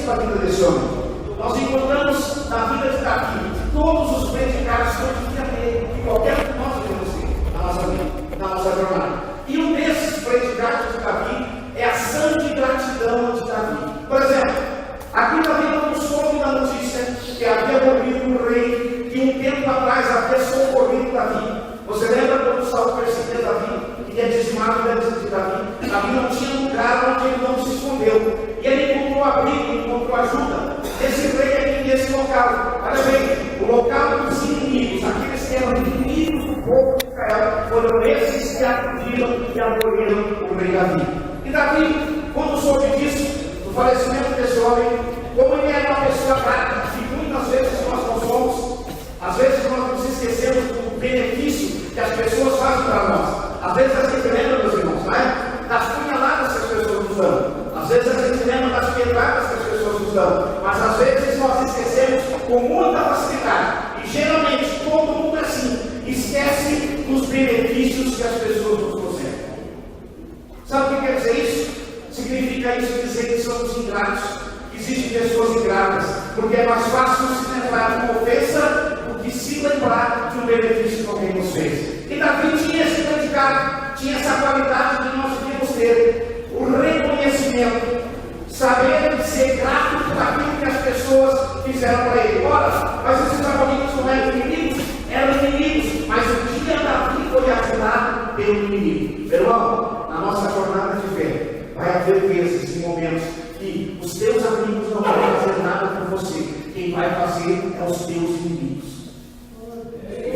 para a vida desse homem. Nós encontramos na vida de Davi todos os predicados que eu devia ter, que qualquer um de nós devemos ter na nossa vida, na nossa jornada. E um desses predicados de Davi é a santa gratidão de Davi. Por exemplo, aqui Davi não soube da notícia que havia morrido um rei que um tempo atrás havia socorrido Davi. Você lembra quando Saul perseguia Davi? Queria dizimar o exército de Davi. Davi não tinha lugar onde ele não se escondeu. E ele encontrou abrigo, encontrou ajuda. Esse rei aqui nesse local. Olha bem, o local dos inimigos, aqueles que eram inimigos do povo de Israel, foram esses que acudiram e acolheram o rei Davi. E Davi, quando soube disso, do falecimento desse homem, como ele era uma pessoa grata, que muitas vezes nós não somos, às vezes nós nos esquecemos do benefício que as pessoas fazem para nós. Às vezes a gente lembra, meus irmãos, né? Das punhaladas que as pessoas nos dão. Às vezes a gente lembra das pedradas que as pessoas nos dão. Mas às vezes nós esquecemos com muita facilidade. E geralmente todo mundo é assim. Esquece dos benefícios que as pessoas nos concedem. Sabe o que quer dizer isso? Significa isso dizer que somos ingratos. Que existem pessoas ingratas. Porque é mais fácil se lembrar de uma ofensa do que se lembrar de um benefício que alguém nos fez. E Davi tinha esse predicado, tinha essa qualidade que nós devíamos ter, o reconhecimento, saber ser grato por aquilo que as pessoas fizeram para ele. Ora, mas esses amigos não eram inimigos? Eram inimigos, mas um dia Davi foi ajudado pelo inimigo. Irmão, na nossa jornada de fé, vai haver vezes e momentos que os teus amigos não vão fazer nada por você. Quem vai fazer é os teus inimigos.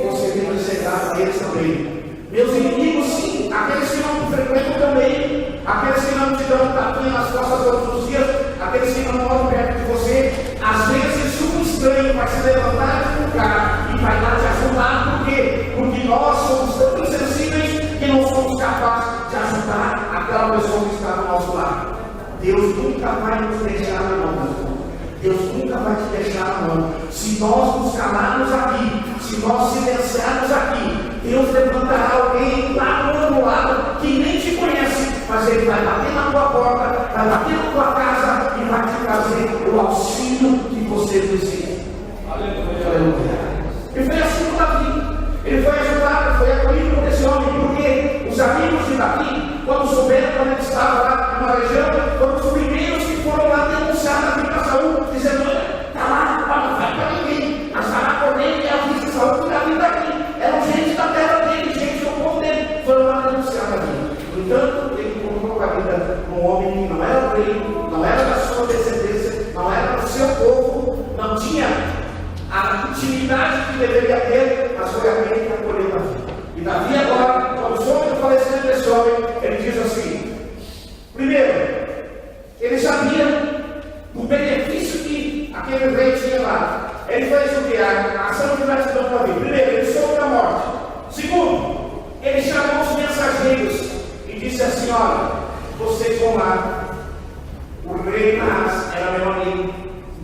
Você tem que ser grato a eles também. Meus inimigos, sim, aqueles que não te frequentam também, aqueles que não te dão um tapinha nas costas todos os dias, aqueles que não moram perto de você. Às vezes, um estranho vai se levantar de um lugar e vai lá te ajudar. Por quê? Porque nós somos tão insensíveis que não somos capazes de ajudar aquela pessoa que está do nosso lado. Deus nunca vai nos deixar na mão, meu irmão. Deus nunca vai te deixar na mão. Se nós nos calarmos aqui, se nós silenciarmos aqui, Deus levantará alguém lá do outro lado que nem te conhece, mas ele vai bater na tua porta, vai bater na tua casa e vai te trazer o auxílio que você precisa. Aleluia. E foi assim com Davi. Ele foi ajudado, foi acolhido por esse homem, porque os amigos de Davi, quando souberam quando ele estava lá numa região, foram os primeiros que foram lá denunciar Davi para Saul, dizendo: olha, está lá, não vai para ninguém, mas vai lá por ele e avisa Saul que Davi está aqui. Eram gente da terra dele, gente do povo dele, foram lá denunciar Davi. No entanto, ele encontrou a vida um homem que não era rei, não era da sua descendência, não era do seu povo, não tinha a intimidade que deveria ter, mas foi aquele que acolheu Davi. E Davi agora, quando soube do falecimento desse homem, ele diz assim: primeiro, ele sabia do benefício que aquele rei tinha lá. Ele foi exuberar a ação de gratidão para Davi. Primeiro, ele soube da morte. Segundo, ele chamou os mensageiros e disse assim: olha, vocês vão lá. O rei Naás era meu amigo,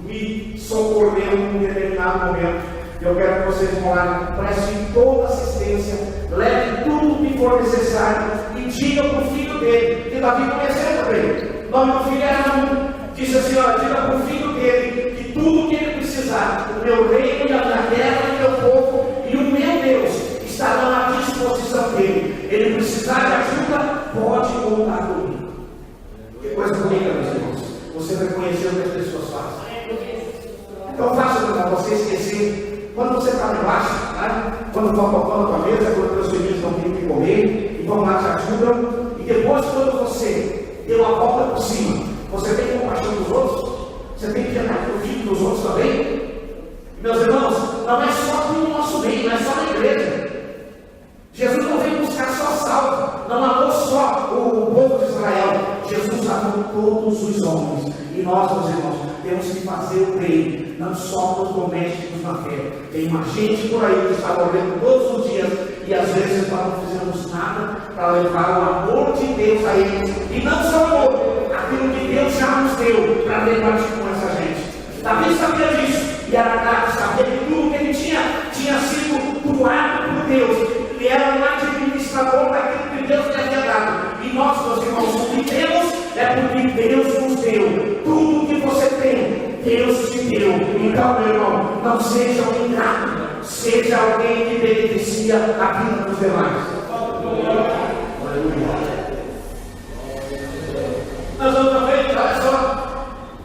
me socorreu em um determinado momento. Eu quero que vocês vão lá, prestem toda assistência, levem tudo o que for necessário e digam para o filho dele, que Davi conheceu também. O nome do filho era Amon. Disse assim: olha, diga para o filho dele que tudo o que ele precisar, o meu reino e a minha terra e o meu povo e o meu Deus estarão à disposição dele. Ele precisar de ajuda, pode contar comigo. Que coisa bonita, meus irmãos. Você reconheceu o que as pessoas fazem. Então fácil para você esquecer. Quando você está embaixo, né? Quando falta na tua mesa, quando os filhos não têm o que comer, e vão lá te ajudam, e depois quando você deu a volta por cima, você tem compaixão dos outros? Você tem piedade do filho dos outros também? Meus irmãos, não é só no nosso meio, não é só na igreja. Jesus não veio buscar só salvo, não amou só o povo de Israel. Jesus amou todos os homens. E nós, meus irmãos, temos que fazer o bem, não só nos domésticos na fé. Tem uma gente por aí que está morrendo todos os dias e às vezes nós não fizemos nada para levar o amor de Deus a eles. E não só o amor, aquilo que Deus já nos deu para repartir com essa gente. Davi sabia disso e era grato, sabia que tudo que ele tinha sido doado por Deus. Ele era um administrador daquilo que Deus lhe havia dado. E nós, meus irmãos, o que temos é porque Deus nos deu. Tudo que você tem Deus te deu. Então, meu irmão, não seja um ingrato, seja alguém que beneficia a vida dos demais. Nós vamos à frente, olha só.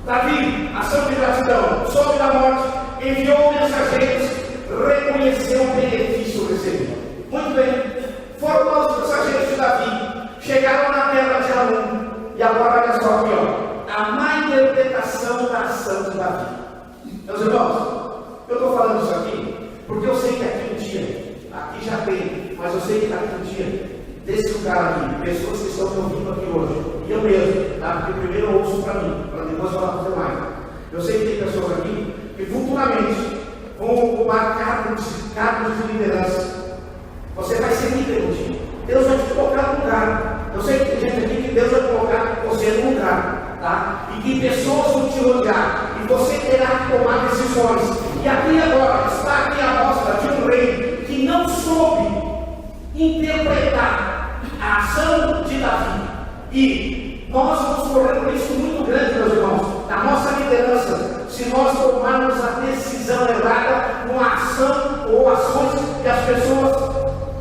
Davi, ação de gratidão, soube da morte, enviou mensageiros, reconheceu o benefício recebido. Muito bem, foram os mensageiros de Davi, chegaram na terra de Arum, e agora olha só aqui, ó, a má interpretação da ação de Davi. Meus irmãos, eu estou falando isso aqui, porque eu sei que aqui um dia, aqui já tem, mas eu sei que daqui um dia, desse lugar aqui, pessoas que estão me ouvindo aqui hoje, e eu mesmo, tá? Porque primeiro eu ouço para mim, para depois falar para os demais. Eu sei que tem pessoas aqui que futuramente vão ocupar cargos de liderança. Você vai ser líder um dia. Deus vai te colocar no lugar. Eu sei que tem gente aqui que Deus vai colocar você no lugar, tá? E que pessoas vão te olhar, e você terá que tomar decisões. E aqui agora, está aqui a mostra de um rei que não soube interpretar a ação de Davi. E nós vamos correr um risco muito grande, meus irmãos, na nossa liderança, se nós tomarmos a decisão errada com a ação ou ações que as pessoas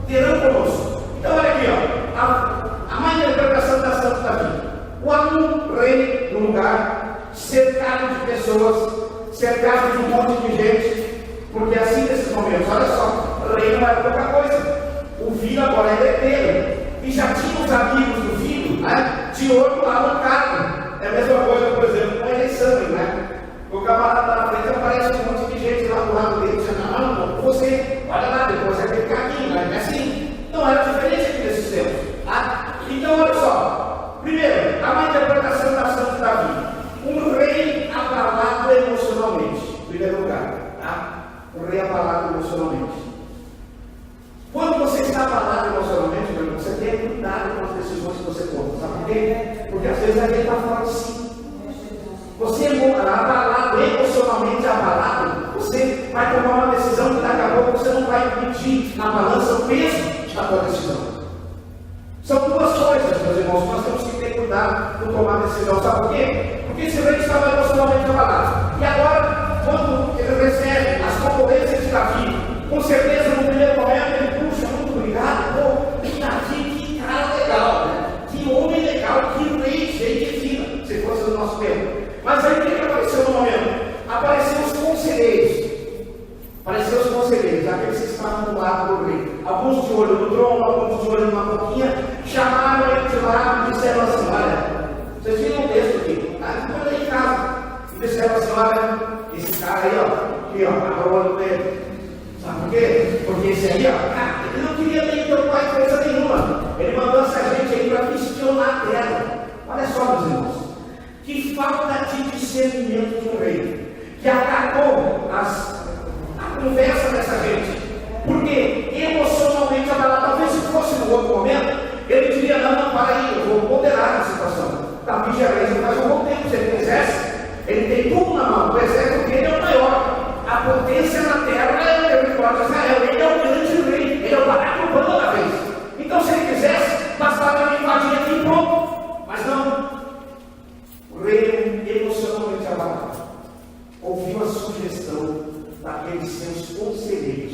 terão conosco. Então, olha aqui, ó, a má interpretação da ação de Davi. Quando um rei no lugar, cercado de pessoas, cercado de um monte de gente, porque assim nesses momentos, olha só, o rei não era pouca coisa. O filho agora é herdeiro, e já tinha os amigos do filho, né, de olho lá no cargo. É a mesma coisa, por exemplo, com a eleição, né? O camarada na frente aparece um monte de gente lá do lado dele, dizendo, não, você, olha lá, depois é aquele carguinho, né? É assim. Não era diferente aqui nesses tempos, tá? Então, olha só, primeiro, a má interpretação da ação de Davi. Um rei abalado emocionalmente, em primeiro lugar, tá? Um rei abalado emocionalmente. Quando você está abalado emocionalmente, você tem que cuidar com as decisões que você toma. Sabe por quê? Porque às vezes a gente está fora de si. Você é abalado, emocionalmente abalado, você vai tomar uma decisão que daqui a pouco você não vai medir na balança o peso da sua decisão. São duas coisas, meus irmãos, nós temos que ter cuidado com tomar decisão. Sabe por quê? Porque esse rei estava emocionalmente abalado. E agora, quando ele recebe as concorrências de Davi, com certeza no primeiro momento ele puxa, muito obrigado, pô, Davi, que cara legal, né? Que homem legal, que rei cheio de vida, se fosse do nosso tempo. Mas aí o que apareceu no momento? Apareceram os conselheiros. Apareceram os conselheiros, aqueles que estavam do lado do rei. Alguns de olho no trono, alguns de olho numa boquinha, chamaram ele de lado e disseram assim, olha, vocês viram o texto aqui, tá? Depois aí em casa. E disseram assim, olha, esse cara aí, ó, aqui, ó, agarrou o olho dele. Sabe por quê? Porque esse aí, ó, ele não queria nem ter o pai coisa nenhuma. Ele mandou essa gente aí para questionar a terra. Olha só, meus irmãos. Que falta de discernimento de um rei, que acatou a conversa dessa gente, porque emocionalmente abalado, talvez se fosse no outro momento, ele diria, não, para aí, eu vou ponderar a situação. Davi já fez mais um bom tempo, se ele quisesse, ele tem tudo na mão, o exército dele é o maior, a potência na terra é o território de Israel, ele é o grande rei, ele é o barato urbano da vez. Então se ele quisesse, bastava ele invadir aqui e pronto, mas não. O rei, emocionalmente abalado, ouviu a sugestão daqueles seus conselheiros.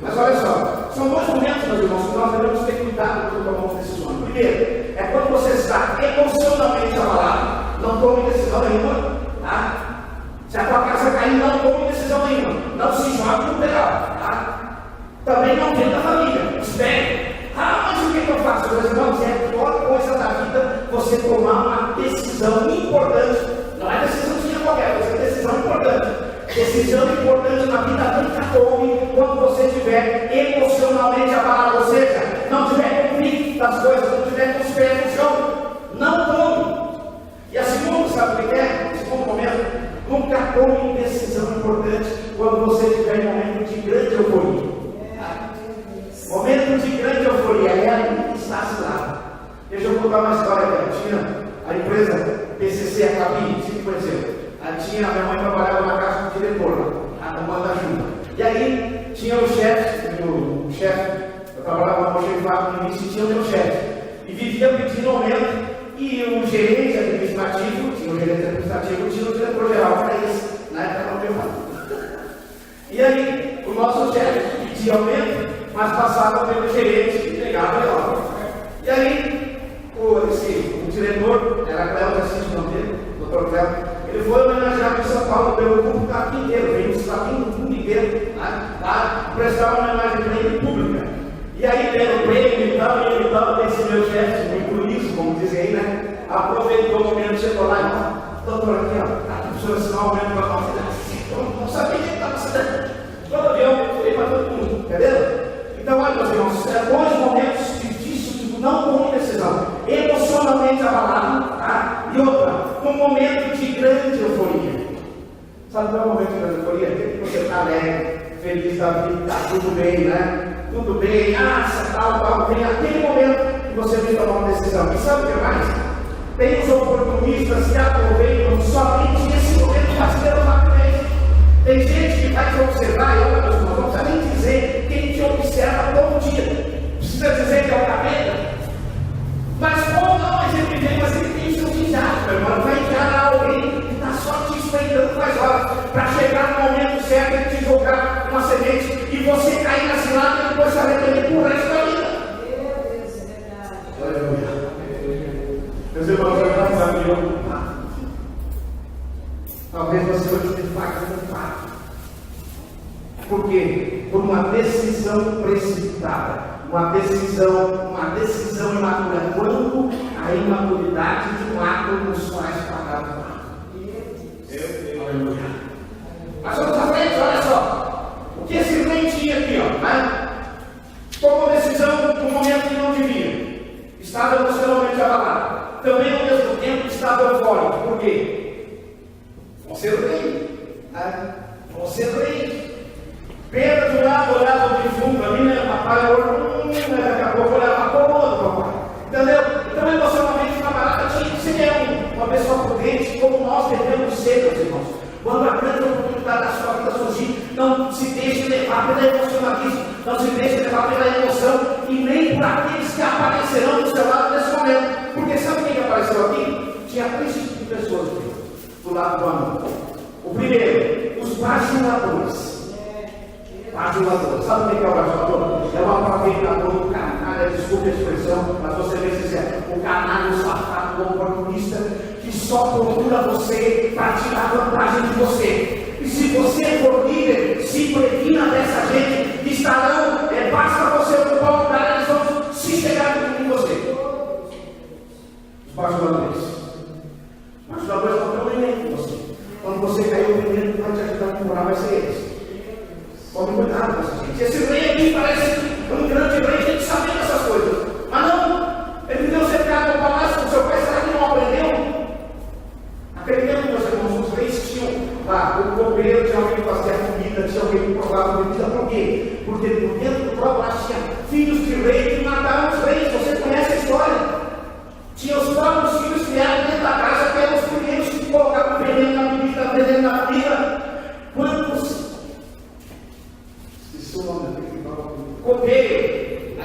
Mas olha só, são dois momentos, meus irmãos, que nós devemos ter cuidado quando tomamos decisões. Primeiro, é quando você está emocionalmente abalado, não tome decisão nenhuma, tá? Se a tua casa cair, não tome decisão nenhuma, não se jogue no pedal, tá? Também não venda a família, espere. Mas o que eu faço? Meus irmãos, é a pior coisa da vida você tomar uma decisão importante. Não é decisãozinha qualquer, mas é decisão importante. Decisão importante na vida nunca tome quando você estiver emocionalmente abalado, ou seja, não tiver conflito das coisas, não tiver com os pés no chão. Não tome. E a segunda, sabe o que é? O segundo momento, nunca tome decisão importante quando você estiver em momento de grande euforia. Momento de grande euforia, é ali que está assinado. Deixa eu contar uma história que tinha a empresa PCC, a Cabine, se conheceu. Minha mãe trabalhava na casa do diretor, a comanda junta. E aí tinha o chefe, eu trabalhava no almoxerifado no início, tinha o meu chefe. E vivia pedindo aumento, e o gerente administrativo, tinha o gerente passava pelo gerente que pegava ele lá. E aí, o diretor, era Cléo Assis, o nome dele, Dr. Cléo, ele foi homenageado em São Paulo pelo público inteiro, veio os capinhos do mundo inteiro, lá, prestar uma homenagem para ele pública. E aí, pelo prêmio e tal, esse meu chefe, muito liso, como dizem aí, né? Aproveitou o momento, chegou lá e falou: doutor, aqui, ó, a professora assinou um aumento para nós. Eu não sabia que estava assinando. Todo avião, eu falei para todo mundo, entendeu? Então, olha, meus irmãos, dois momentos difíceis, não com indecisão, emocionalmente abalado, tá? E outra, um momento de grande euforia. Sabe qual é o momento de grande euforia? Aquele que você está alegre, feliz da vida, está tudo bem, né? Tudo bem, tal, vem aquele momento que você vem tomar uma decisão. E sabe o que mais? Tem os oportunistas que aproveitam somente esse momento para se derrubar também. Tem gente que vai te observar, e olha, meus irmãos, não precisa nem dizer quem te observa todo dia. Precisa dizer que é o capeta. Mas como não, mas ele vem, mas ele tem seus enviados, meu irmão. Vai enviar alguém que está só te espreitando faz horas, para chegar no momento certo e te jogar uma semente e você cair na cilada e depois se arrepender por resto da vida. Aleluia. Meus irmãos, eu não sabia ocupar. Talvez você hoje de fato não faça. Por quê? Por uma decisão precipitada. Uma decisão imatura. Quando a imaturidade de um ato nos faz pagar o ato. Aleluia. Mas vamos à frente, olha só. O que esse rei tinha aqui, ó, né? Tomou decisão no momento que não devia. Estava emocionalmente abalado. Também ao mesmo tempo estava eufórico. Por quê? Vão ser rei. Vão ser rei. Pedro de lado olhava o defunto ali, né? Papai olhou, daqui a pouco olhava para o outro, papai. Entendeu? Então, emocionalmente, o camarada tinha que ser uma pessoa prudente, como nós devemos ser, meus irmãos. Quando a grande oportunidade da sua vida surgir, não se deixe levar pelo emocionalismo, não se deixe levar pela emoção, e nem por aqueles que aparecerão do seu lado nesse momento. Porque sabe quem apareceu aqui? Tinha 3 tipos de pessoas do lado do amor. O primeiro, os bajuladores. Bajulador. Sabe o que é o bajulador? É o aproveitador do canalha, desculpe a expressão, mas você vê se é o canalha, o safado, o oportunista, que só procura você para tirar vantagem de você. E se você for líder, se previna dessa gente que estarão, basta você ocupar o lugar, eles vão se chegar com você. Os bajuladores. Os bajuladores não estão nem com você. Quando você cair, o primeiro que vai te ajudar a morar vai ser eles. Tome cuidado com essa gente. Esse rei aqui parece um grande rei, tem que saber dessas coisas. Mas não, ele viveu cercado no palácio com seu pai, será que não aprendeu? Naquele tempo, meus irmãos, os reis tinham lá, o copeiro tinha alguém que fazia comida, tinha alguém que provava comida. Por quê? Porque por dentro do próprio palácio tinha filhos de rei que mataram os reis. Você conhece a história? Tinha os próprios filhos criados dentro da casa, que eram os primeiros que colocavam veneno na bebida, veneno na comida. Quantos copeiro,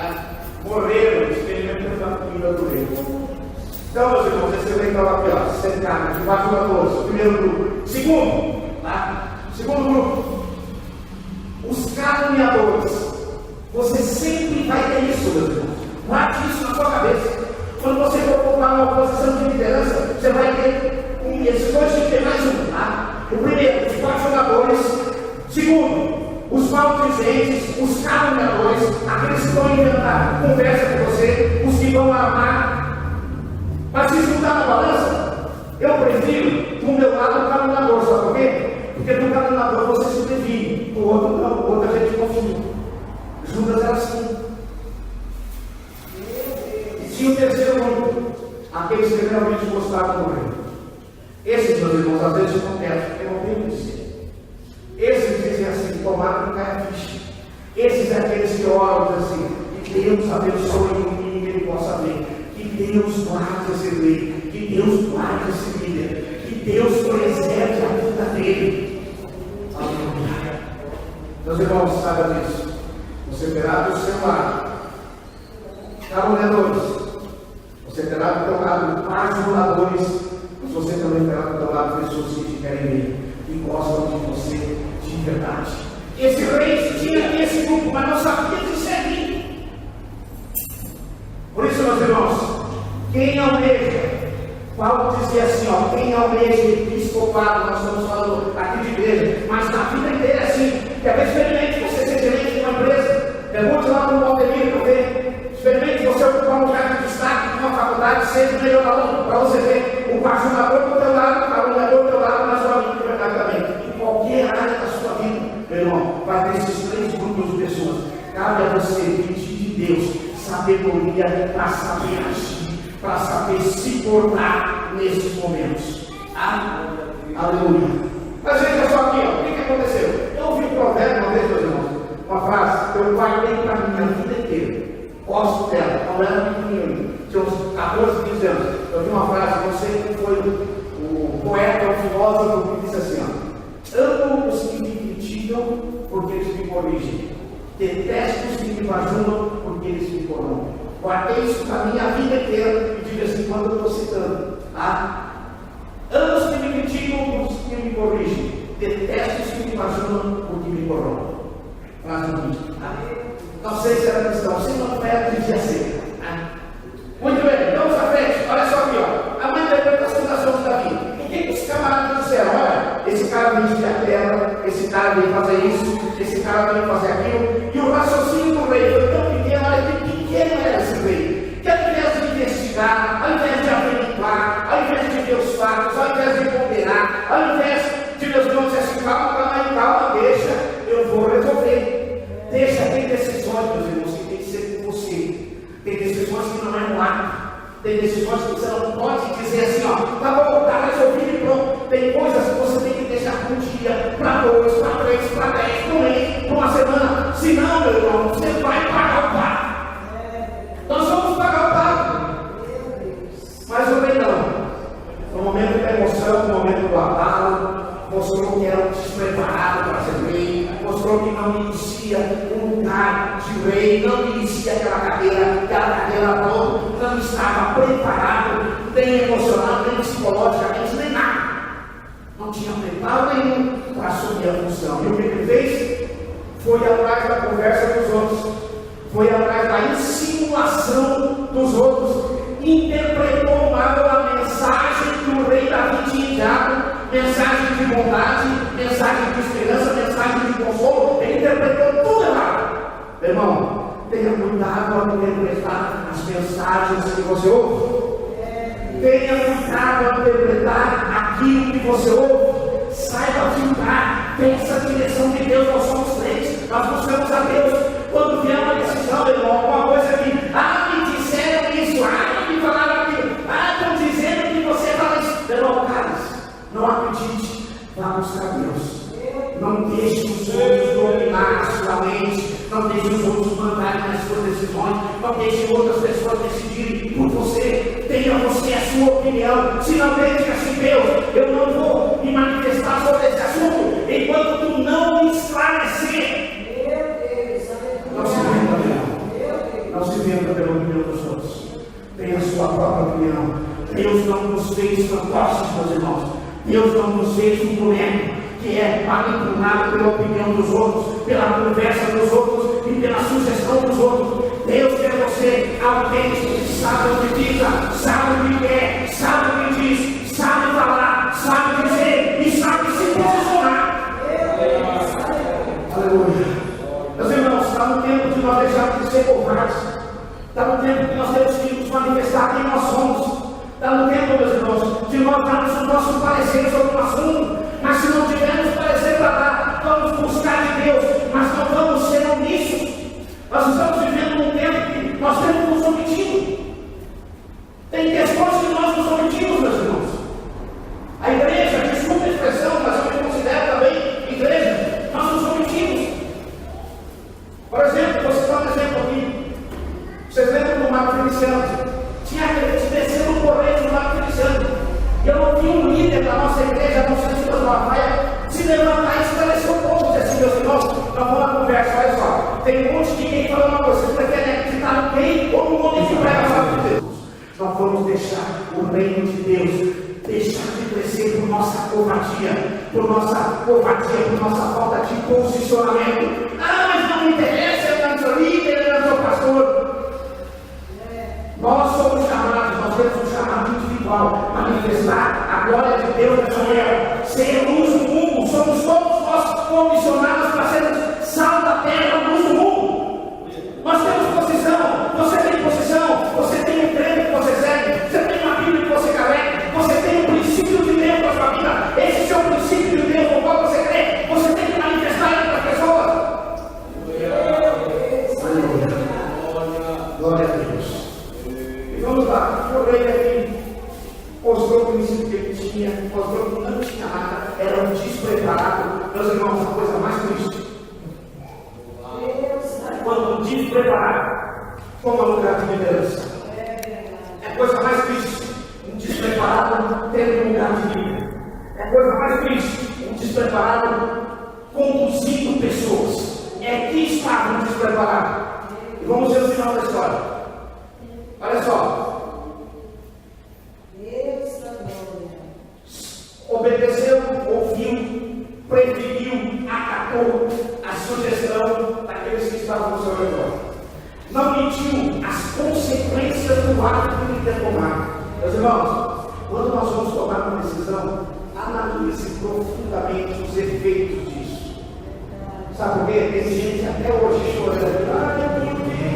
morreram experimentando a comida do rei. Então, meus irmãos, esse rei estava aqui, ó, cercado de bajuladores, primeiro grupo. Segundo grupo, os caluniadores. Você sempre vai ter isso, meus irmãos. Guarde isso na sua cabeça. Quando você for ocupar uma posição de liderança, você vai ter esses dois tipos, tem mais um, tá? O primeiro, os bajuladores. Segundo, os maldizentes, os caluniadores, aqueles que vão inventar conversa com você, os que vão armar. Mas se juntar na balança, eu prefiro do meu lado o caluniador, sabe por quê? Porque do caluniador você se previne, do outro não, o outro a gente confia. Judas era assim. E tinha o terceiro grupo, aqueles que realmente gostavam do rei. Esses, meus irmãos, às vezes não querem, porque não tem você. Esses dizem assim, tomara que caia a ficha. Esses é aqueles que oram assim, que Deus abençoe o que ele possa ver, que Deus guarde esse rei, que Deus guarde esse líder, que Deus preserve a vida dele. Aleluia. Meus irmãos, saiba disso. Você terá do seu lado caluniadores, você terá do seu lado bajuladores, mas você também terá do seu lado pessoas que te querem ver, que gostam de você de verdade. Esse rei tinha esse grupo, mas não sabia discernir. quem almeja, Paulo dizia assim, ó, quem almeja episcopado, nós estamos falando aqui de igreja, mas na vida inteira é assim, quer ver, experimente você ser gerente de uma empresa, pergunte lá para o Valdemiro para ver, experimente você ocupar um lugar de destaque de uma faculdade, seja o melhor aluno, para você ver o patrocinador do teu lado, o aluno do teu lado, mas o amigo de verdade também, em qualquer área da sua vida, meu irmão, vai ter esses três grupos de pessoas, cabe a você pedir de Deus sabedoria para saber agir, para saber se portar nesses momentos. Aleluia. Mas veja só aqui, ó, o que aconteceu? Eu ouvi um provérbio uma vez, meus irmãos, uma frase, eu guardei para a minha vida inteira. Gosto dela, não era pequenininho, tinha uns 14, 15 anos. Eu vi uma frase, não sei quem foi o poeta ou filósofo que disse assim, ó, amo os que me criticam porque eles me corrigem, detesto os que me bajulam porque eles me corrompem. Guardei isso para a minha vida inteira e de vez em quando eu estou citando. Amo os que me criticam, os que me corrigem, detesto os que me bajulam porque me corrompem. Frase bonita. Não sei se era cristão, se não era, dizia assim. Muito bem, vamos à frente. Olha só aqui, ó. A uma interpretação das mãos da vida. O que os camaradas disseram? Olha, esse cara vem de terra, esse cara vem fazer isso, esse cara vem fazer aquilo. E o raciocínio do rei foi tão pequeno, olha que pequeno era esse rei. Que ao invés de investigar, ao invés de averiguar, ao invés de ver os fatos, ao invés de ponderar, ao invés de Deus não dizer assim, calma, deixa, eu vou resolver. Deixa, tem decisões, meus irmãos, que tem que ser com você. Tem decisões que não é no ar. Tem decisões que você não pode dizer assim, ó, tá bom, tá resolvido e pronto. Tem coisas que você tem que deixar para um dia, para 2, para 3, para 10, para um mês, para uma semana. Senão, meu irmão, você vai pagar o pago. Nós vamos pagar o pago. Mas o bem não. No momento da emoção, no momento do abalo, mostrou que era despreparado para ser rei, mostrou que não merecia um lugar de rei, não merecia aquela cadeira boa, não estava preparado, nem emocional, nem psicologicamente, nem nada. Não tinha preparo nenhum para assumir a função. E o que ele fez? Foi atrás da conversa dos outros, foi atrás da insinuação dos outros, interpretou mal a mensagem que o rei Davi tinha enviado. Mensagem de bondade, mensagem de esperança, mensagem de consolo, ele interpretou tudo errado. Meu irmão, tenha cuidado ao interpretar as mensagens que você ouve. Tenha cuidado ao interpretar aquilo que você ouve. Saiba filtrar, pensa a direção de Deus. Nós somos crentes, nós buscamos a Deus. Quando vier uma decisão, meu irmão, alguma coisa que, me disseram isso, me falaram aquilo, estão dizendo que você fala isso. Meu irmão, não acredite, vá buscar Deus. Não deixe os outros dominar a sua mente. Não deixe os outros mandarem nas suas decisões. Não deixe outras pessoas decidirem por você. Tenha você a sua opinião. Se não crente assim, Deus, eu não vou me manifestar sobre esse assunto enquanto tu não me esclarecer. Não se venda, meu. Não se venda pela opinião dos outros. Tenha a sua própria opinião. Deus não nos fez fantoches, meus irmãos. Deus não nos fez um boneco que é manipulado pela opinião dos outros, pela conversa dos outros e pela sugestão dos outros. Deus quer você alguém que sabe o que diz, sabe o que quer, sabe o que diz, sabe falar, sabe dizer e sabe se posicionar. Aleluia. Meus irmãos, está no tempo de nós deixarmos de ser covardes. Está no tempo que nós temos que nos manifestar quem nós somos. Está no tempo, meus irmãos, de nós darmos o nosso parecer sobre o assunto, mas se não tivermos parecer para dar, vamos buscar de Deus, mas não vamos ser omissos. Nós estamos vivendo num tempo que nós temos nos omitido. Tem questões que nós nos omitimos, meus irmãos. A igreja, desculpa a expressão, mas eu me considero também igreja, nós nos omitimos. Por exemplo, vou citar um exemplo aqui. Vocês lembram do Marco Feliciano? Tinha que descer no correio do Marco Feliciano. Eu não vi um líder da nossa igreja, não sei se foi uma praia, se levantar e esclarecer um pouco, dizer assim, meus irmãos, nós vamos na conversa, olha só. Tem um monte de quem fala uma coisa, vocês preferem acreditar no quem ou no homem que prega a palavra de Deus? Nós vamos deixar o reino de Deus deixar de crescer por nossa covardia, por nossa falta de posicionamento. Mas não me interessa, eu não sou líder, eu não sou pastor. Nós somos chamados, nós temos espiritual, manifestar a glória de Deus nessa terra, ser luz do mundo. Somos todos nós comissionados para sermos sal da terra, luz do mundo. Nós temos posição, você tem posição, você tem um creme que você segue, você tem uma Bíblia que você carrega, você tem um princípio de Deus na sua vida. Esse é o princípio de Deus no qual você crê, você tem que manifestar ele para as pessoas. Glória a Deus. E vamos lá, o rei aqui mostrou o princípio que ele tinha, mostrou que não tinha nada, era um despreparado. Meus irmãos, a coisa mais triste. Quando um despreparado toma lugar de liderança, é a coisa mais triste. Um despreparado tendo lugar de líder. É a coisa mais triste. Um despreparado conduzindo pessoas. É que estava um despreparado. E vamos ver o final da história. Olha só. Obedeceu, ouviu, preferiu, acatou a sugestão daqueles que estavam ao seu redor. Não mediu as consequências do ato que ele quer tomar. Meus irmãos, quando nós vamos tomar uma decisão, analise profundamente os efeitos disso. Sabe por quê? Tem gente até hoje chorando.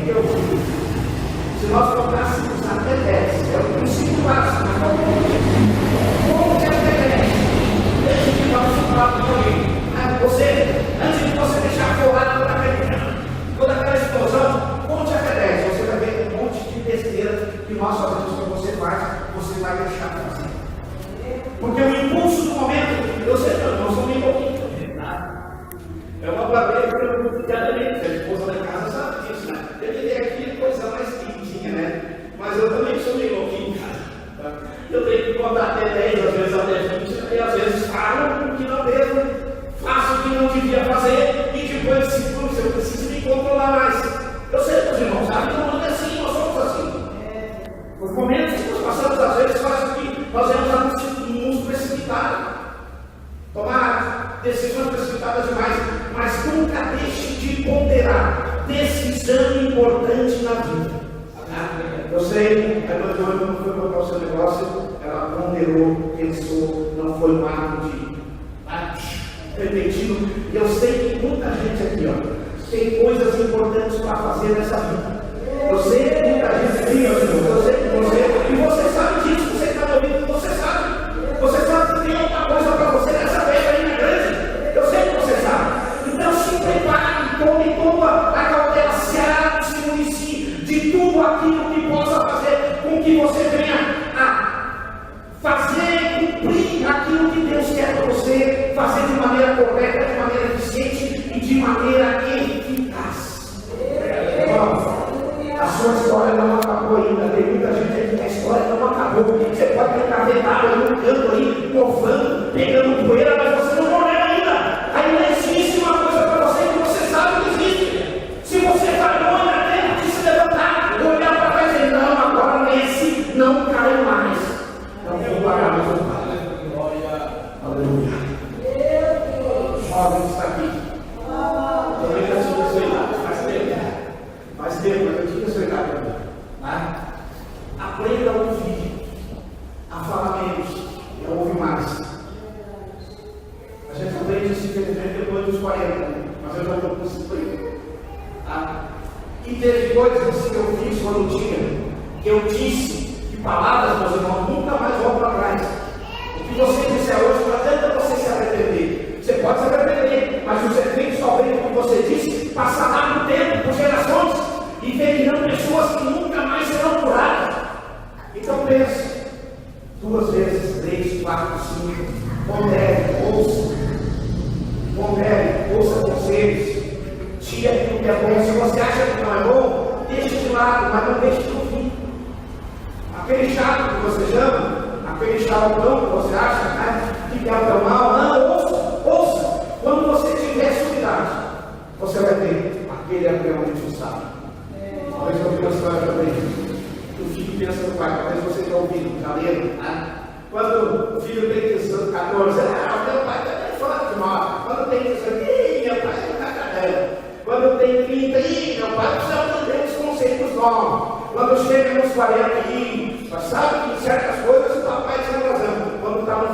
Eu fiz. Se nós tocássemos até 10, é o princípio básico. Como que é até 10? Antes de nós falar com alguém. Antes de você deixar forrado toda aquela explosão, conte até 10. Você vai ver um monte de besteira que nós fazemos que você faz, você vai deixar de fazer. Porque o impulso do momento, eu sei que nós somos bem pouquinho. É uma barreira que eu diariamente, a esposa da casa sabe disso, né? Ele tem aqui coisa mais quentinha, né? Mas eu também sou meio louquinho, cara. Eu tenho que contar até 10, às vezes até 20, e às vezes falo o que não devo, faço o que não devia fazer, e depois se eu preciso me controlar mais. Eu sei, meus irmãos, sabe? Todo mundo é assim, nós somos assim. Os momentos que nós passamos, às vezes, faz com que nós vamos precipitado. Tomar decisões precipitadas demais, mas nunca deixe de ponderar decisão importante na vida. Eu sei, a irmã Joana, quando foi botar o seu negócio, ela ponderou, pensou, não foi um ato de repetido. E eu sei que muita gente aqui, ó, tem coisas importantes para fazer nessa vida. Eu sei que muita gente aqui, eu sei que você, e você sabe disso, você está me ouvindo, você sabe. Você sabe que tem alguma coisa para você nessa terra ainda grande. Eu sei que você sabe. Então se prepare, tome toda a cautela, se municie de tudo aquilo que possa fazer com que você venha a fazer, cumprir aquilo que Deus quer para você, fazer de maneira correta, de maneira eficiente e de maneira eficaz. A sua história não acabou ainda. Tem muita gente aqui que a história não acabou. Você pode ter cavetado aí no canto aí, movando, pegando poeira, mas você não morreu ainda. Ainda existe uma coisa para você que você sabe que existe. Se você falhou, ainda tem que se levantar, olhar para trás e dizer, não, agora nesse não cai mais. Não vou parar mais um passo. Aleluia. Jovem está aqui. Também já tinha isso aí, faz tempo, mas eu tinha isso aí, né? Aprenda a ouvir, a falar menos e a ouvir mais. A gente aprende isso, infelizmente, depois dos 40, mas eu já estou com 50. Tá? E teve coisas que eu fiz quando tinha, que eu disse, que palavras, meus irmãos, nunca mais voltam para trás. O que você disser hoje, não adianta você se arrepender. Você pode se arrepender, mas os efeitos, talvez, como você disse, passará no tempo, por gerações, e verão pessoas que nunca mais serão curadas. Então pense, 2 vezes, 3, 4, 5, pondere, ouça conselhos, tire aquilo que é bom. Se você acha que não é bom, deixe de lado, mas não deixe de ouvir. Aquele chato que você chama, aquele charlatão que você acha, né, que quer o teu mal, não, ouça. Quando você tiver sumidade, você vai ter aquele é realmente o sábio. Talvez eu vi uma história também. O filho pensa no pai, talvez você está ouvindo, já leram, né? Quando o filho tem 14, meu pai está bem forte demais. Quando tem 18, meu pai está na cadeira. Quando tem 30, meu pai precisa aprender os conceitos novos. Quando chega nos 40, mas sabe que certas coisas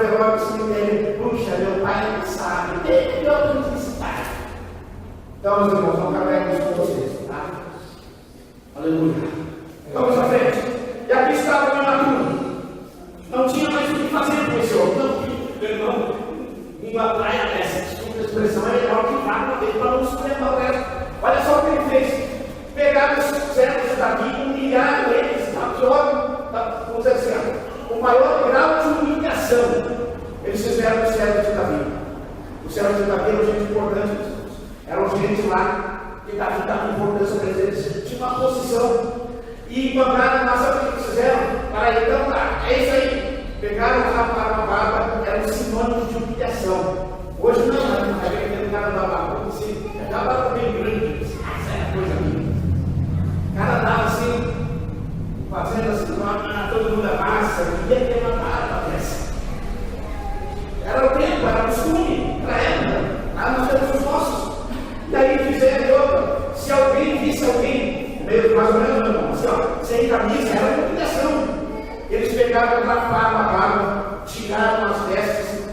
velório do cemitério. Puxa, meu pai não sabe. Tem outro necessidade. Então, meus irmãos, não carreguem isso com vocês, tá? Aleluia. Vamos à frente. E aqui estava o imaturo. Não tinha mais o que fazer com esse homem. Não, meu irmão, uma praia dessa, desculpa a expressão, é melhor que vá para dentro para não se lembrar o resto. Olha só o que ele fez. Pegaram os servos daqui, humilharam eles, vamos dizer assim, o maior grau de humilhação. Eles fizeram os servos de Davi. Os servos de Davi eram gente importante. Eram gente lá que Davi dava importância para eles. Tinha uma posição. E mandaram, mas sabe o que eles fizeram? Para então, tá, é isso aí. Pegaram o rapaz na barba, era um sinônimo de humilhação. Hoje não, né? A gente tem um cara da barba, assim, a barba bem grande, assim, essa é a coisa minha. O cara dava assim, fazendo assim, todo mundo é massa, queria ter uma barba dessa. Era o tempo, era o costume, para a época, nós temos os nossos. E aí fizeram outra, se alguém visse alguém, meio mais ou menos, assim, ó, sem camisa, era uma humilhação. Eles pegaram, raparam a barba, tiraram as vestes,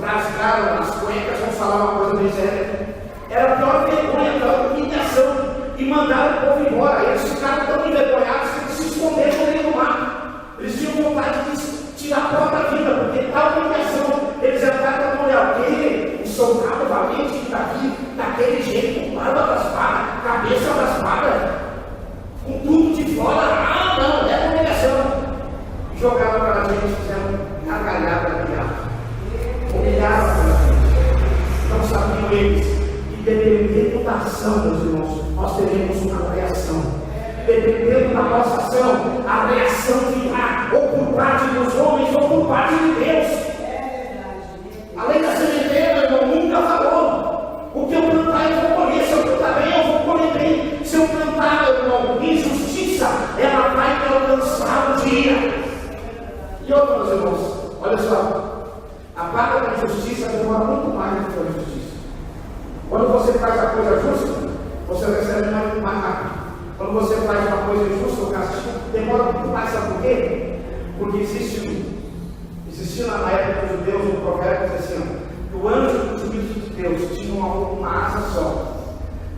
rasgaram as cuecas, vamos falar uma coisa bem séria. Era a pior vergonha, a pior humilhação. E mandaram o povo embora. Eles ficaram tão envergonhados que eles se esconderam no meio do mar. Eles tinham vontade de tirar a própria vida, porque tal humilhação. Eles entraram para mulher, aquele, o soldado valente que está aqui, daquele jeito, com barba raspada, cabeça raspada, com tudo de fora. Ah, não, é humilhação. Jogaram para a gente, fizeram gargalhada de ar. Humilharam para a gente. Não sabiam eles. E dependendo da ação, meus irmãos, nós teremos uma reação. Dependendo da nossa ação, a reação virá ou por parte dos homens ou por parte de Deus. Além da sementeira, irmão, nunca falou. O que eu plantar, eu vou colher. Se eu plantar bem, eu vou colher bem. Se eu plantar, irmão, injustiça, ela vai me alcançar um dia. E outra, meus irmãos, olha só, a paga da injustiça demora muito mais do que a justiça. Quando você faz a coisa justa, você recebe mais rápido. Quando você faz uma coisa injusta, o castigo demora muito mais. Sabe por quê? Porque existia na época dos judeus um provérbio que dizia assim, que o anjo do juízo de Deus tinha uma asa só,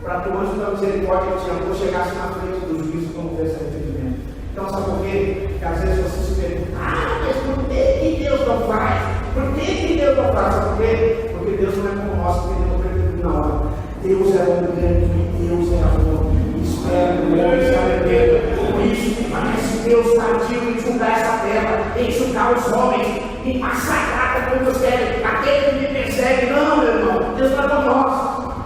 para que o anjo da misericórdia não chegasse na frente do juízo como tivesse arrependimento. Então, sabe por quê? Porque às vezes você se pergunta, mas por que Deus não faz? Por que Deus não faz? Sabe por quê? Porque Deus não é como nós, porque Deus não permite na hora. Deus é grande e Deus é amor. Espera que o homem se arrependa. Por isso, parece Deus tardio em julgar essa terra, em julgar os homens, em massacrar como Deus quer. Aquele que me persegue, não, meu irmão, Deus está com nós.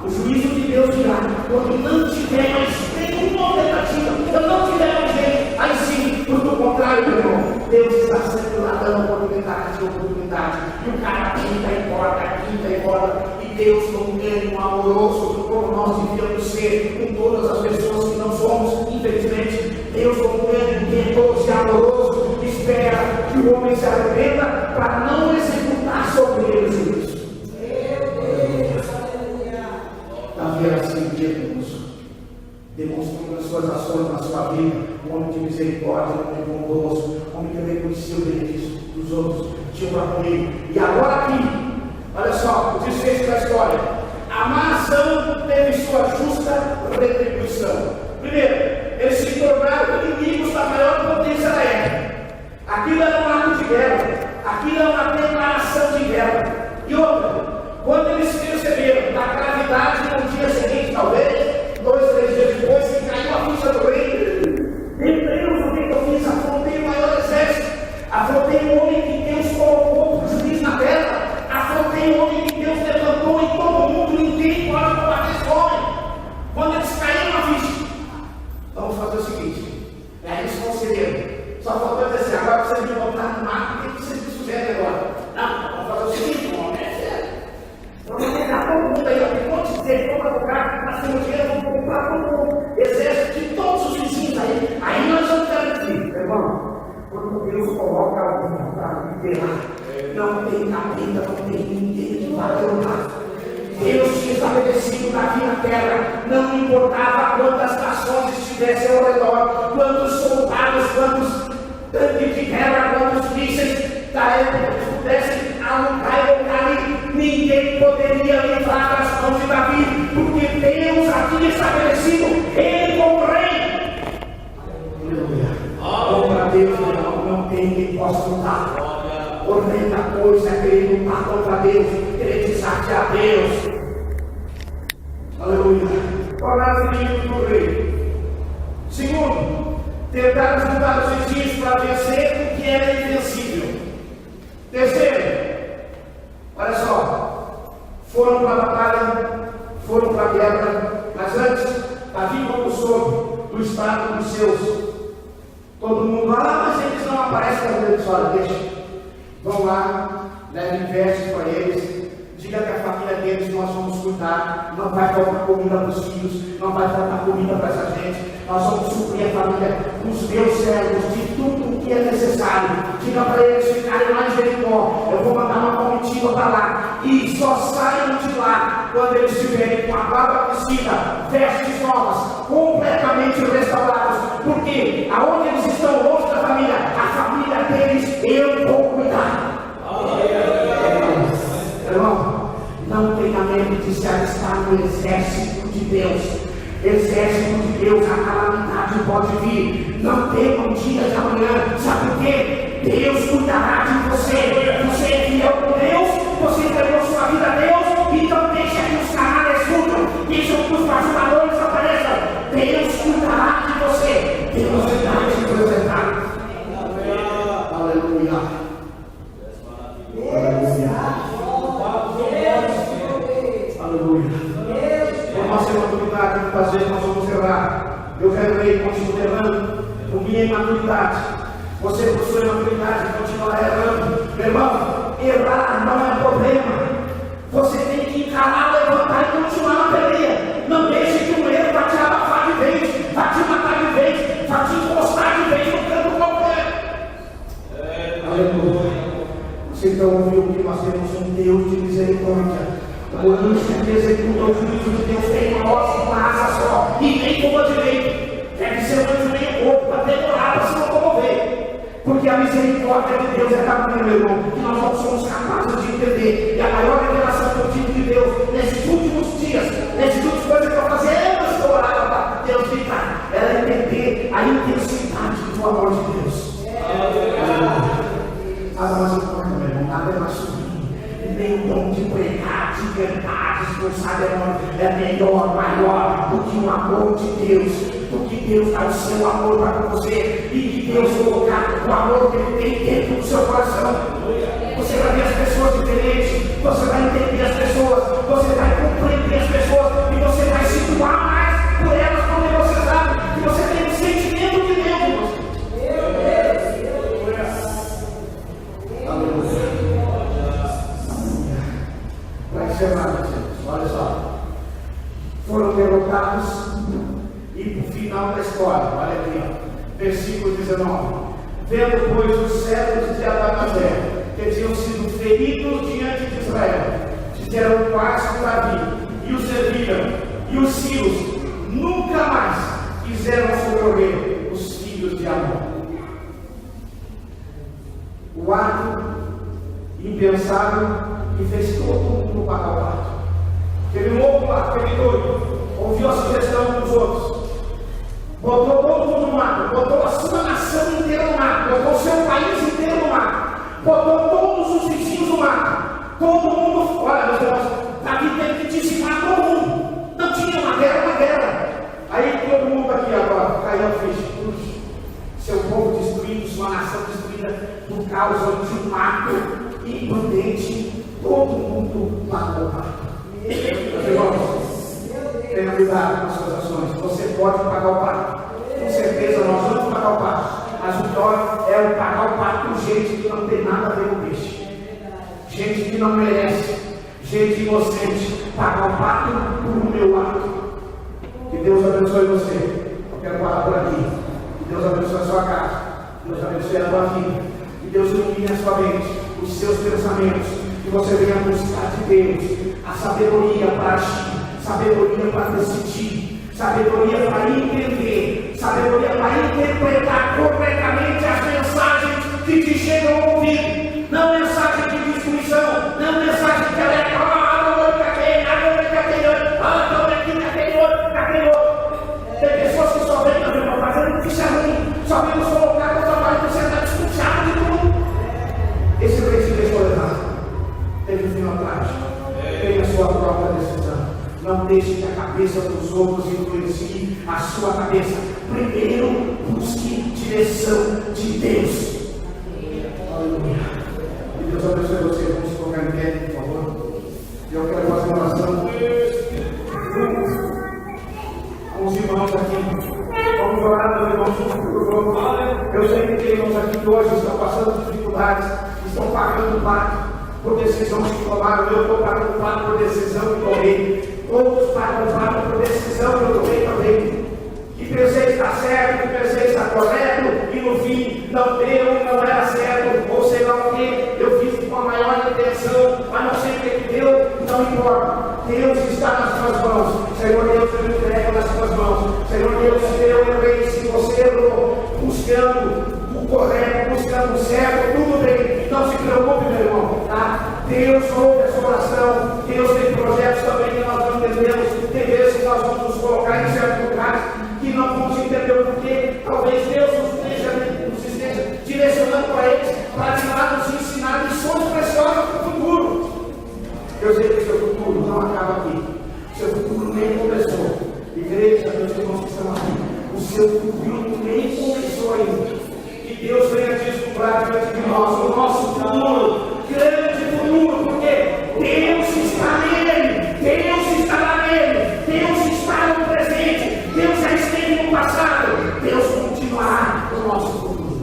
O juízo de Deus virá quando não tiver mais nenhuma alternativa, quando não tiver mais jeito. Aí sim, por do contrário, meu irmão, Deus está sempre lá dando oportunidade. E o cara quinta e corta, e Deus não tem um amoroso como nós devíamos ser com todas as pessoas que não somos, infelizmente. Deus não tem um piedoso e amoroso, espera que o homem se arrependa para não executar sobre ele o juízo. Davi era assim, Deus, demonstrando as suas ações na sua vida, um homem de misericórdia, um homem bondoso, um homem que reconhecia o benefício dos outros, tinha uma com ele. E agora aqui, olha só, o desfecho da história. A má ação teve sua justa retribuição. Primeiro, eles se tornaram inimigos da maior potência da época. Aquilo era um ato de guerra, aquilo era uma declaração de guerra. E outra, quando eles perceberam da gravidade no dia seguinte, talvez, 2, 3 dias depois, que caiu a ficha do rei, meu Deus, o que eu fiz? Afrontei o maior exército, afrontei o homem que Deus colocou para o juiz na terra, afrontei o homem que Deus levantou em todo mundo, ninguém pode combater esse homem. Quando eles caíram na ficha, vamos fazer o seguinte, eles concederam. Só faltou dizer assim, agora vocês me botar no mar, o que vocês me sugerem agora? Não, vamos fazer o seguinte, irmão, vamos pegar todo mundo aí, tem um monte de dinheiro, vamos colocar, nós temos dinheiro, vamos comprar todo mundo, exército de todos os vizinhos aí nós vamos garantir, irmão, quando Deus coloca alguém para viver lá, não tem capeta, não tem ninguém que vai lá. Deus tinha estabelecido Davi na terra, não importava quantas nações estivessem ao redor, quantos soldados, quantos tanques de guerra, quantos mísseis da época que pudessem tal lugar e voltar ali. Ninguém poderia livrar das mãos de Davi, porque Deus havia estabelecido ele como rei. Aleluia. Contra Deus não tem quem possa lutar. Horrenda coisa é querer lutar contra Deus, querer desafiar Deus. Aleluia. Orar no inimigo do rei. Segundo, tentar juntar os egípcios para vencer o que era invencível. Terceiro, olha só, foram para a batalha, foram para a guerra, mas antes, Davi como soube do estado dos seus. Todo mundo lá, mas eles não aparecem na vida. Olha, deixa. Vão lá, levem vestes para eles, diga que a família deles nós vamos cuidar, não vai faltar comida para os filhos, não vai faltar comida para essa gente, nós vamos suprir a família, os meus servos, de tudo o que é necessário. Diga para eles ficarem lá em Jericó, eu vou mandar uma comitiva para lá, e só saiam de lá quando eles estiverem com a barba crescida, vestes novas, completamente restaurados, porque aonde eles estão longe da família, a família deles eu vou cuidar. Irmão, não tenha medo de se alistar no exército de Deus. Exército de Deus, a calamidade pode vir. Não tema um dia de amanhã. Sabe por quê? Deus cuidará de você. Você é fiel com Deus, você entregou sua vida a Deus, então deixa que os canais escutam, deixa que os bastidores apareçam. Deus cuidará de você. Deus cuidará de preservar. Aleluia. Aleluia. Nós temos maturidade de fazer, nós vamos errar. Eu quero ver, continuo errando com minha imaturidade. Você, por sua imaturidade, continua errando. Meu irmão, errar não é problema. Você tem que encarar, levantar e continuar na peleia. Não deixe que um erro vá te abafar de vez, vá te matar de vez, vá te encostar de vez no canto qualquer. Aleluia. Você então ouviu que nós temos um Deus de misericórdia. O anjo que executa o juízo de Deus tem uma voz com uma asa só, e nem com a direita. Deve ser um anjo meio corpo para demorar, para se locomover. Porque a misericórdia de Deus é tamanho, meu irmão, que nós não somos capazes de entender. E a maior revelação que eu tive de Deus nesses últimos dias, nessas últimas coisas que eu fazia, eu estou orando para Deus ficar, era entender a intensidade do amor de Deus. Nada mais importa, meu irmão, nada é mais sublime. Nem o dom de pregar, de cantar, de expulsar demônios é melhor, maior do que o amor de Deus, do que Deus dá o seu amor para você e que Deus colocar o amor que Ele tem dentro do seu coração. Você vai ver as pessoas diferentes, você vai entender as pessoas, você vai compreender as pessoas e você vai se doar mais por elas, porque você sabe que você tem um sentimento de Deus. Aleluia. Para encerrar, olha só, foram derrotados e no final da história, olha aqui, ó, versículo 19: vendo pois os servos de Adonizé que tinham sido feridos diante de Israel, fizeram paz com Davi e o serviram, e os filhos nunca mais quiseram socorrer os filhos de Amon. O ato impensável que fez todo mundo pagar o pato. Teve um outro lá, aquele doido, ouviu a sugestão dos outros, botou todo mundo no mato, botou a sua nação inteira no mato, botou o seu país inteiro no mato, botou todos os vizinhos no mato, todo mundo, olha meus irmãos, Davi teve que dizimar todo mundo, não tinha uma guerra. Aí todo mundo aqui agora caiu a ficha, seu povo destruído, sua nação destruída por causa de um mato imprudente. Todo mundo pagou o pato. Meus irmãos, tenha cuidado com as suas ações. Você pode pagar o pato. Com certeza nós vamos pagar o pato. Mas o pior é o pagar o pato com gente que não tem nada a ver com peixe. Gente que não merece. Gente inocente. Pagar o pato por um meu ato. Que Deus abençoe você. Eu quero parar por aqui. Que Deus abençoe a sua casa. Que Deus abençoe a sua vida. Que Deus ilumine a sua mente, os seus pensamentos. Que você venha buscar de Deus a sabedoria para agir, sabedoria para decidir, sabedoria para entender, sabedoria para interpretar corretamente as mensagens que te chegam ao ouvido. Não mensagem de destruição. divisão, não pensar que ela é abre o olho para quem, abre o olho para quem, olha aqui, naquele outro. Tem pessoas que só vêm para fazer notícia ruim, só vêm nos colocar para trabalhar para você andar desconfiado de tudo. Esse princípio é tolerado. Teve um final trágico. Tenha a sua própria decisão. Não deixe que a cabeça dos outros influencie a sua cabeça. Primeiro, busque direção de Deus. Aleluia. Que Deus abençoe você. Vamos se colocar em pé, por favor. Eu quero fazer uma oração com os irmãos aqui. Vamos orar, meus irmãos, por favor. Eu sei que tem irmãos aqui que hoje estão passando dificuldades, estão pagando pato por decisões que tomaram. Eu estou pagando pato por decisão que tomei. Todos pagam pato por decisão que eu tomei também. Que pensei estar certo, que pensei estar correto, e no fim não deu, não era certo, ou sei lá o que, eu fiz com a maior intenção, mas não sei o que deu, não importa. Deus está nas suas mãos. Senhor Deus, eu me entrego nas suas mãos. Senhor Deus, eu errei, se você errou, buscando o correto, buscando o certo, tudo bem. Não se preocupe, meu irmão, tá? Deus ouve a sua oração. Deus tem projetos também que nós não entendemos. Tem vezes que nós vamos nos colocar em certos lugares que não vamos entender o porquê. Talvez Deus nos esteja direcionando para eles, para nos ensinar lições preciosas para o futuro. Eu sei que o seu futuro não acaba aqui. O seu futuro nem começou. Igreja, meus irmãos que estão aqui, o seu futuro nem começou ainda. Que Deus venha deslumbrar diante de nós o nosso futuro, grande futuro, porque Deus está nele, Deus estará nele, Deus está no presente, Deus já esteve no passado, Deus continuará no nosso futuro.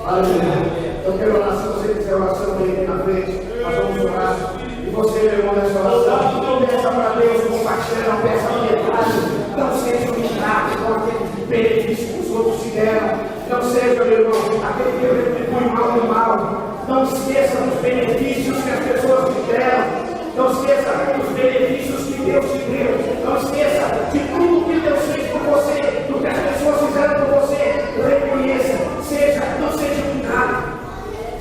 Aleluia. Eu quero orar, se você quiser oração, vem aqui na frente, nós vamos orar. E você, meu irmão, nessa oração, peça para Deus compartilhar, não peça piedade, não seja humilhado com aquele benefício que os outros te deram, não seja, meu irmão, aquele que retribui mal com mal. Não esqueça dos benefícios que as pessoas te deram. Não esqueça dos benefícios que Deus te deu. Não esqueça de tudo que Deus fez por você, do que as pessoas fizeram por você. Reconheça, não seja humilhado,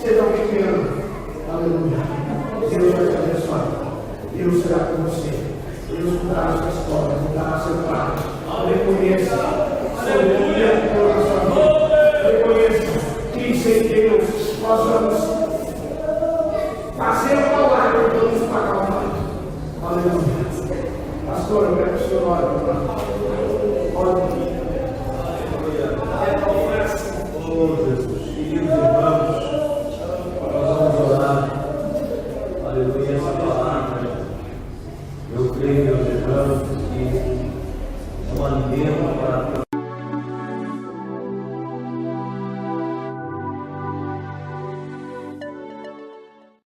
seja alguém que ama. Aleluia. Deus vai te abençoar. Deus será com você. Deus mudará a sua história, mudará seu pai. Reconheça. Aleluia. Reconheça que sem Deus nós vamos fazer uma lágrima e vamos pagar o mal. Aleluia. Pastor, eu quero que o senhor ore. Oh, Jesus. Queridos irmãos, nós vamos orar. Aleluia. Essa palavra, eu creio, meus irmãos, que é um alimento para